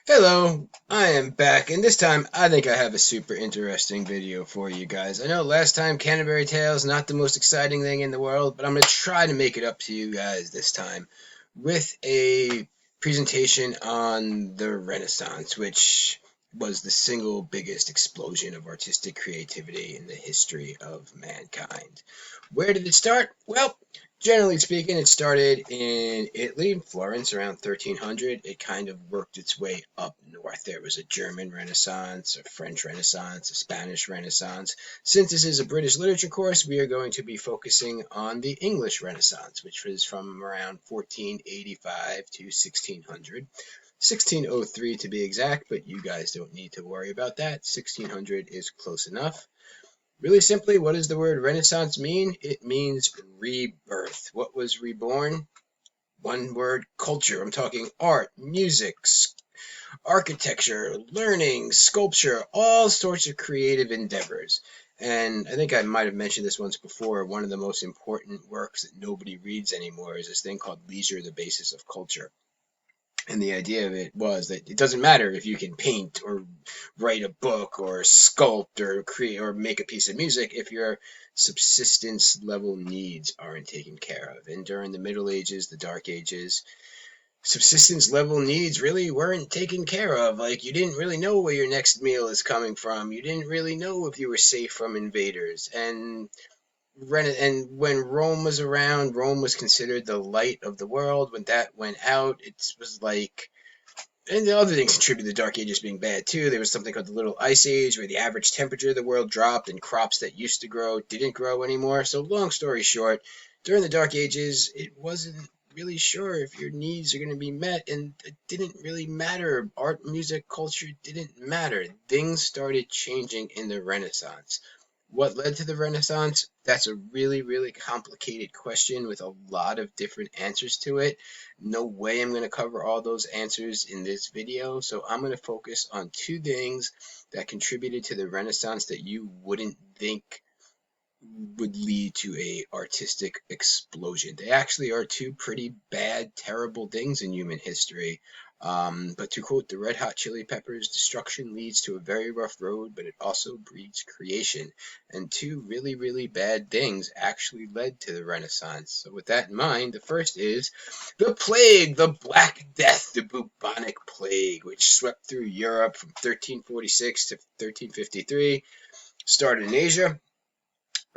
Hello, I am back, and this time I think I have a super interesting video for you guys. I know last time Canterbury Tales not the most exciting thing in the world, but I'm going to try to make it up to you guys this time with a presentation on the Renaissance, which was the single biggest explosion of artistic creativity in the history of mankind. Where did it start? Well, generally speaking, it started in Italy, Florence, around 1300. It kind of worked its way up north. There was a German Renaissance, a French Renaissance, a Spanish Renaissance. Since this is a British literature course, we are going to be focusing on the English Renaissance, which was from around 1485 to 1600. 1603 to be exact, but you guys don't need to worry about that. 1600 is close enough. Really simply, what does the word Renaissance mean? It means rebirth. What was reborn? One word, culture. I'm talking art, music, architecture, learning, sculpture, all sorts of creative endeavors. And I think I might have mentioned this once before. One of the most important works that nobody reads anymore is this thing called Leisure, the Basis of Culture. And the idea of it was that it doesn't matter if you can paint or write a book or sculpt or create or make a piece of music if your subsistence level needs aren't taken care of. And during the Middle Ages, the Dark Ages, subsistence level needs really weren't taken care of. Like, you didn't really know where your next meal is coming from. You didn't really know if you were safe from invaders. And when Rome was around, Rome was considered the light of the world. When that went out, it was like, and the other things contributed to the Dark Ages being bad too. There was something called the Little Ice Age, where the average temperature of the world dropped, and crops that used to grow didn't grow anymore. So, long story short, during the Dark Ages, it wasn't really sure if your needs are going to be met, and it didn't really matter. Art, music, culture didn't matter. Things started changing in the Renaissance. What led to the Renaissance? That's a really, really complicated question with a lot of different answers to it. No way I'm going to cover all those answers in this video, so I'm going to focus on two things that contributed to the Renaissance that you wouldn't think would lead to a artistic explosion. They actually are two pretty bad, terrible things in human history. But to quote the Red Hot Chili Peppers, destruction leads to a very rough road, but it also breeds creation. And two really, really bad things actually led to the Renaissance. So with that in mind, the first is the plague, the Black Death, the bubonic plague, which swept through Europe from 1346 to 1353, started in Asia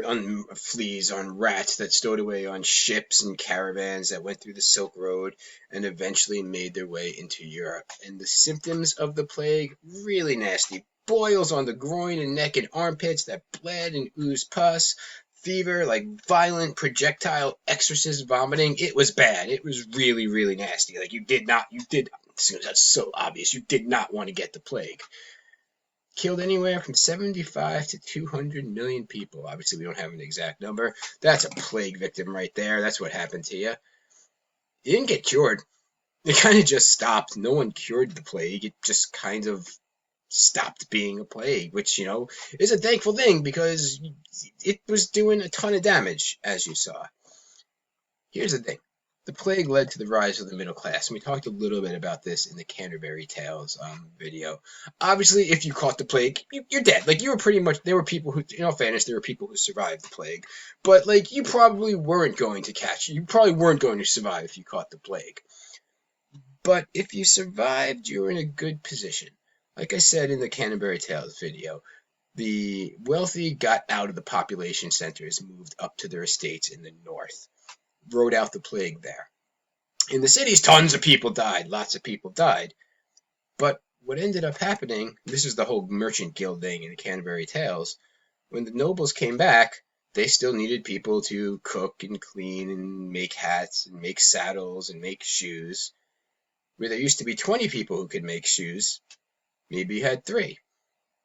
on fleas on rats that stowed away on ships and caravans that went through the Silk Road and eventually made their way into Europe. And the symptoms of the plague, really nasty. Boils on the groin and neck and armpits that bled and oozed pus. Fever, like violent projectile exorcist vomiting. It was bad. It was really, really nasty. Like, that's so obvious. You did not want to get the plague. Killed anywhere from 75 to 200 million people. Obviously, we don't have an exact number. That's a plague victim right there. That's what happened to you. You didn't get cured. It kind of just stopped. No one cured the plague. It just kind of stopped being a plague, which, is a thankful thing because it was doing a ton of damage, as you saw. Here's the thing. The plague led to the rise of the middle class, and we talked a little bit about this in the Canterbury Tales video. Obviously, if you caught the plague, you're dead. Like, you were pretty much, there were people who, in all fairness, there were people who survived the plague, but, like, you probably weren't going to catch it. You probably weren't going to survive if you caught the plague. But if you survived, you were in a good position. Like I said in the Canterbury Tales video, the wealthy got out of the population centers and moved up to their estates in the north, rode out the plague there. In the cities, tons of people died. Lots of people died. But what ended up happening, this is the whole merchant guild thing in the Canterbury Tales, when the nobles came back, they still needed people to cook and clean and make hats and make saddles and make shoes. Where there used to be 20 people who could make shoes, maybe you had three.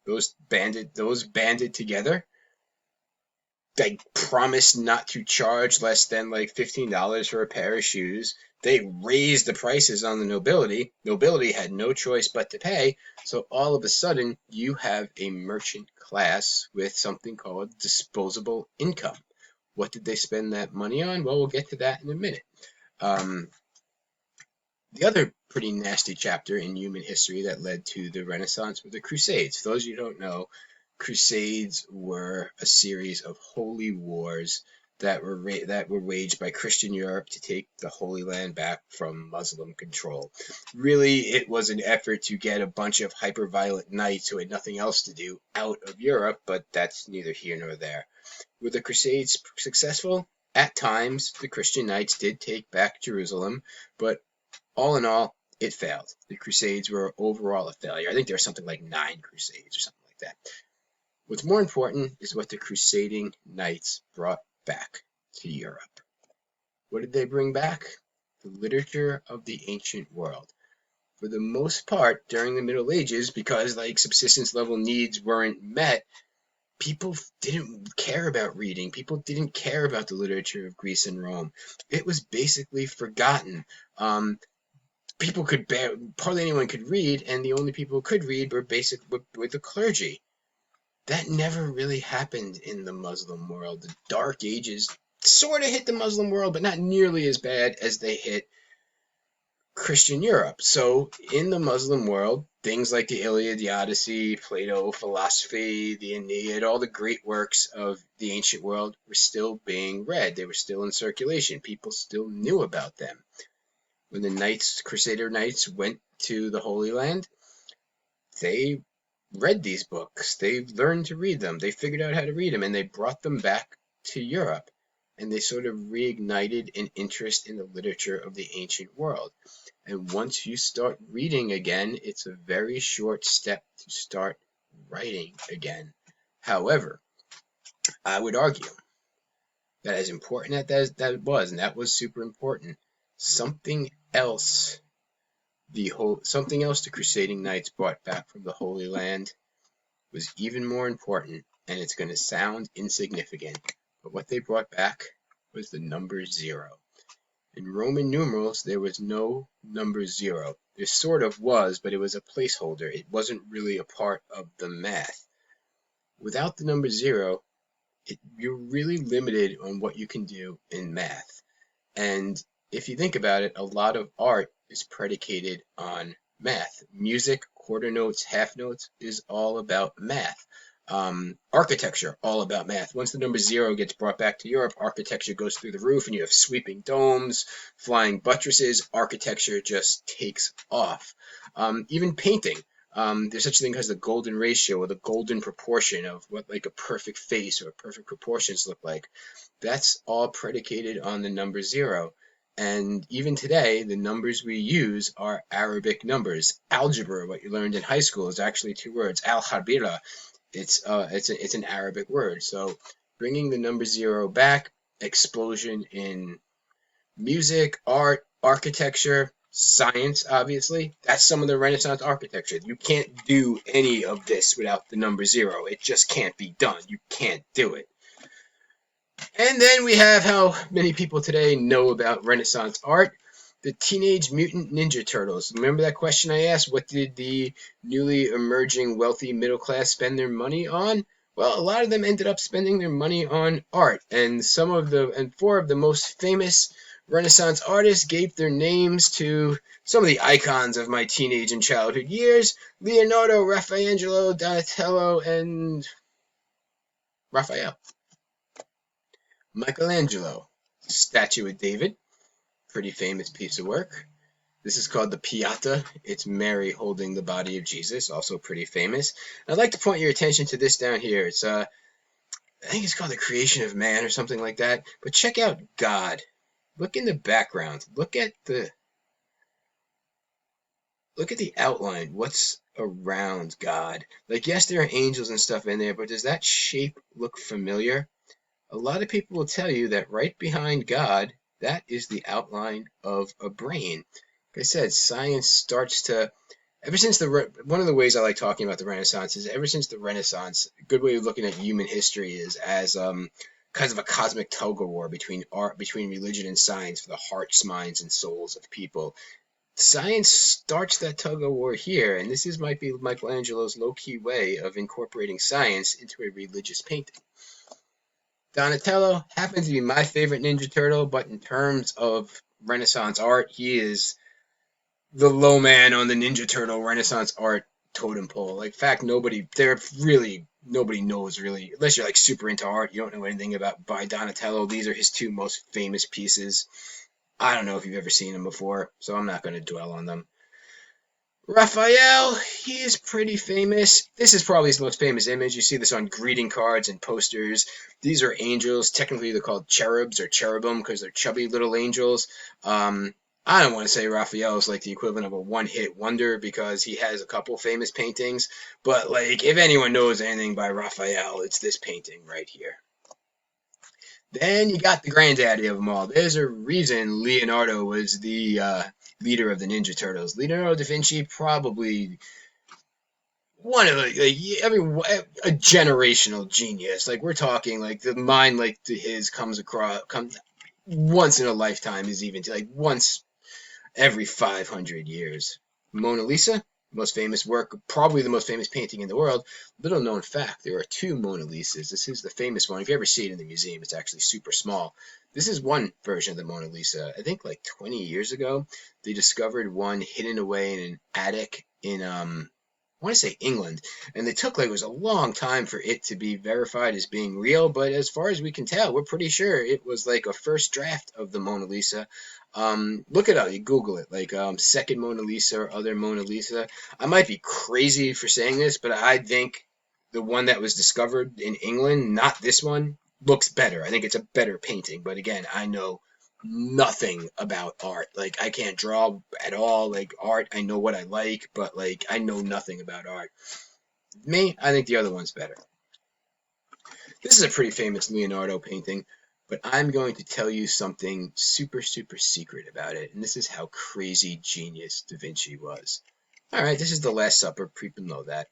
Those banded together. They promised not to charge less than like $15 for a pair of shoes. They raised the prices on the nobility. Nobility had no choice but to pay. So all of a sudden, you have a merchant class with something called disposable income. What did they spend that money on? Well, we'll get to that in a minute. Um, The other pretty nasty chapter in human history that led to the Renaissance were the Crusades. For those of you who don't know, Crusades were a series of holy wars that were waged by Christian Europe to take the Holy Land back from Muslim control. Really, it was an effort to get a bunch of hyper-violent knights who had nothing else to do out of Europe, but that's neither here nor there. Were the Crusades successful? At times, the Christian knights did take back Jerusalem, but all in all, it failed. The Crusades were overall a failure. I think there were something like 9 Crusades or something like that. What's more important is what the crusading knights brought back to Europe. What did they bring back? The literature of the ancient world. For the most part, during the Middle Ages, because subsistence level needs weren't met, people didn't care about reading. People didn't care about the literature of Greece and Rome. It was basically forgotten. People hardly anyone could read, and the only people who could read were the clergy. That never really happened in the Muslim world. The Dark Ages sort of hit the Muslim world, but not nearly as bad as they hit Christian Europe. So in the Muslim world, things like the Iliad, the Odyssey, Plato, philosophy, the Aeneid, all the great works of the ancient world were still being read. They were still in circulation. People still knew about them. When the Crusader Knights went to the Holy Land, they read these books. They learned to read them. They figured out how to read them, and they brought them back to Europe. And they sort of reignited an interest in the literature of the ancient world. And once you start reading again, it's a very short step to start writing again. However, I would argue that as important that was, and that was super important, something else the Crusading Knights brought back from the Holy Land was even more important, and it's going to sound insignificant, but what they brought back was the number 0. In Roman numerals, there was no number 0. There sort of was, but it was a placeholder. It wasn't really a part of the math. Without the number 0, you're really limited on what you can do in math. And if you think about it, a lot of art is predicated on math. Music, quarter notes, half notes is all about math. Architecture, all about math. Once the number 0 gets brought back to Europe, architecture goes through the roof and you have sweeping domes, flying buttresses. Architecture just takes off. Even painting. There's such a thing as the golden ratio or the golden proportion of what a perfect face or perfect proportions look like. That's all predicated on the number 0. And even today, the numbers we use are Arabic numbers. Algebra, what you learned in high school, is actually 2 words. Al-Habira, it's an Arabic word. So bringing the number 0 back, explosion in music, art, architecture, science, obviously. That's some of the Renaissance architecture. You can't do any of this without the number 0. It just can't be done. You can't do it. And then we have how many people today know about Renaissance art. The Teenage Mutant Ninja Turtles. Remember that question I asked? What did the newly emerging wealthy middle class spend their money on? Well, a lot of them ended up spending their money on art. And 4 of the most famous Renaissance artists gave their names to some of the icons of my teenage and childhood years: Leonardo, Raffaello, Donatello, and Raphael. Michelangelo, Statue of David, pretty famous piece of work. This is called the Pietà. It's Mary holding the body of Jesus, also pretty famous. And I'd like to point your attention to this down here. It's I think it's called The Creation of Man or something like that. But check out God. Look in the background. Look at the outline. What's around God? Yes, there are angels and stuff in there, but does that shape look familiar? A lot of people will tell you that right behind God, that is the outline of a brain. Like I said, science starts to, one of the ways I like talking about the Renaissance is ever since the Renaissance, a good way of looking at human history is as kind of a cosmic tug of war between religion and science for the hearts, minds, and souls of people. Science starts that tug of war here, and might be Michelangelo's low-key way of incorporating science into a religious painting. Donatello happens to be my favorite Ninja Turtle, but in terms of Renaissance art, he is the low man on the Ninja Turtle Renaissance art totem pole. Like, in fact, nobody knows really, unless you're like super into art. You don't know anything about by Donatello. These are his two most famous pieces. I don't know if you've ever seen them before, so I'm not going to dwell on them. Raphael, he is pretty famous. This is probably his most famous image. You see this on greeting cards and posters. These are angels. Technically, they're called cherubs or cherubim because they're chubby little angels. I don't want to say Raphael is like the equivalent of a one-hit wonder because he has a couple famous paintings. But like, if anyone knows anything by Raphael, it's this painting right here. Then you got the granddaddy of them all. There's a reason Leonardo was the leader of the Ninja Turtles. Leonardo da Vinci, probably one of a generational genius. Like, we're talking like the mind like his comes once in a lifetime, is even like once every 500 years. Mona Lisa, most famous work, probably the most famous painting in the world. Little known fact, there are two Mona Lisas. This is the famous one. If you ever see it in the museum, it's actually super small. This is one version of the Mona Lisa. I think like 20 years ago, they discovered one hidden away in an attic in I want to say England, and they took like it was a long time for it to be verified as being real. But as far as we can tell, we're pretty sure it was like a first draft of the Mona Lisa. Look it up, you Google it, like second Mona Lisa or other Mona Lisa. I might be crazy for saying this, but I think the one that was discovered in England, not this one, looks better. I think it's a better painting. But again, I know nothing about art. Like, I can't draw at all. Like, art, I know what I like, but like, I know nothing about art. Me, I think the other one's better. This is a pretty famous Leonardo painting, but I'm going to tell you something super, super secret about it, and this is how crazy genius Da Vinci was. All right, this is the Last Supper. People know that.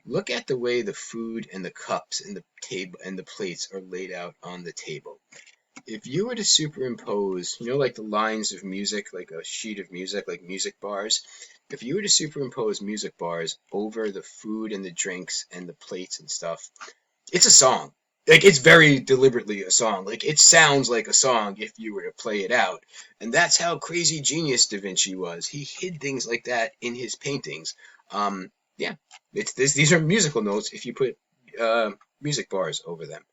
Look at the way the food and the cups and the table and the plates are laid out on the table. If you were to superimpose, like the lines of music, like a sheet of music, like music bars, if you were to superimpose music bars over the food and the drinks and the plates and stuff, it's a song. Like, it's very deliberately a song. Like, it sounds like a song if you were to play it out. And that's how crazy genius Da Vinci was. He hid things like that in his paintings. Yeah, these are musical notes if you put music bars over them.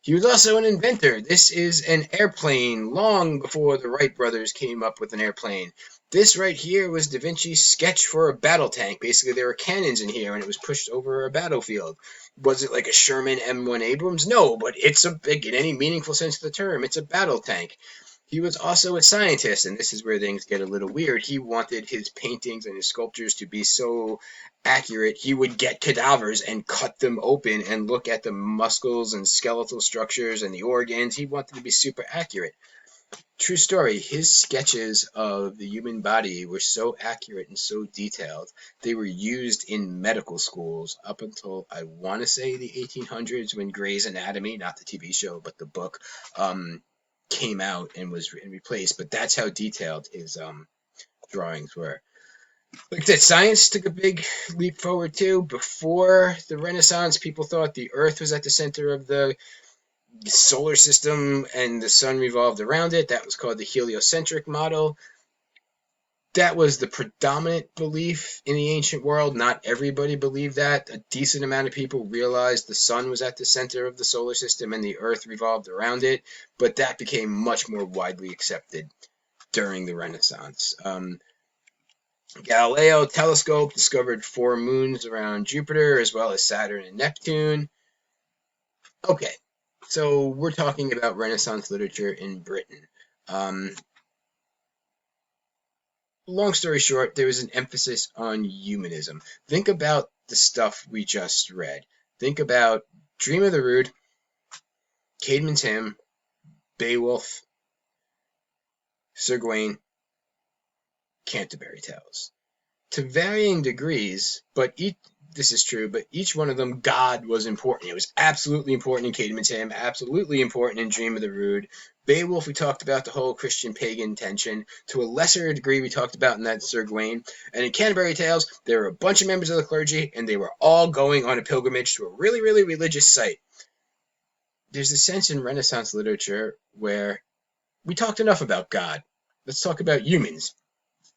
He was also an inventor. This is an airplane long before the Wright brothers came up with an airplane. This right here was Da Vinci's sketch for a battle tank. Basically, there were cannons in here, and it was pushed over a battlefield. Was it like a Sherman M1 Abrams? No, but it's in any meaningful sense of the term, it's a battle tank. He was also a scientist, and this is where things get a little weird. He wanted his paintings and his sculptures to be so accurate, he would get cadavers and cut them open and look at the muscles and skeletal structures and the organs. He wanted to be super accurate. True story, his sketches of the human body were so accurate and so detailed, they were used in medical schools up until, I want to say, the 1800s, when Grey's Anatomy, not the TV show, but the book, came out and was replaced. But that's how detailed his drawings were. Like that, science took a big leap forward too. Before the Renaissance, people thought the Earth was at the center of the solar system and the sun revolved around it. That was called the heliocentric model. That was the predominant belief in the ancient world. Not everybody believed that. A decent amount of people realized the sun was at the center of the solar system and the Earth revolved around it, but that became much more widely accepted during the Renaissance. Galileo telescope discovered 4 moons around Jupiter, as well as Saturn and Neptune. Okay, so we're talking about Renaissance literature in Britain. Long story short, there was an emphasis on humanism. Think about the stuff we just read. Think about Dream of the Rood, Caedmon's Hymn, Beowulf, Sir Gawain, Canterbury Tales. To varying degrees, this is true, but each one of them, God was important. It was absolutely important in Caedmon's Hymn, absolutely important in Dream of the Rood. Beowulf, we talked about the whole Christian-pagan tension. To a lesser degree, we talked about in that Sir Gawain. And in Canterbury Tales, there were a bunch of members of the clergy, and they were all going on a pilgrimage to a really, really religious site. There's a sense in Renaissance literature where we talked enough about God. Let's talk about humans.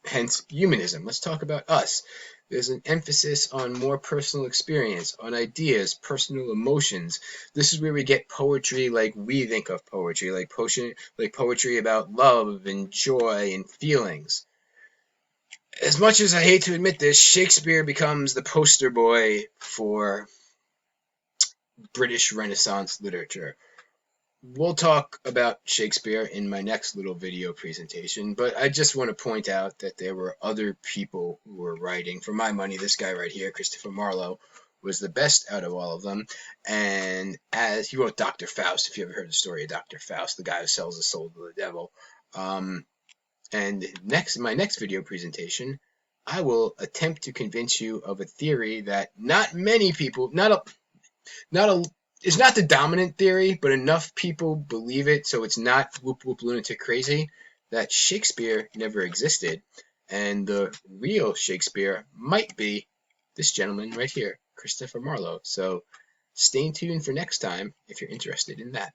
hence humanism. Let's talk about us. There's an emphasis on more personal experience, on ideas, personal emotions. This is where we get poetry like we think of poetry, like poetry about love and joy and feelings. As much as I hate to admit this, Shakespeare becomes the poster boy for British Renaissance literature. We'll talk about Shakespeare in my next little video presentation, but I just want to point out that there were other people who were writing. For my money, this guy right here, Christopher Marlowe, was the best out of all of them. And as he wrote Dr. Faust, if you ever heard the story of Dr. Faust, the guy who sells his soul to the devil. And in my next video presentation, I will attempt to convince you of a theory that not many people, it's not the dominant theory, but enough people believe it, so it's not whoop whoop lunatic crazy, that Shakespeare never existed, and the real Shakespeare might be this gentleman right here, Christopher Marlowe. So stay tuned for next time if you're interested in that.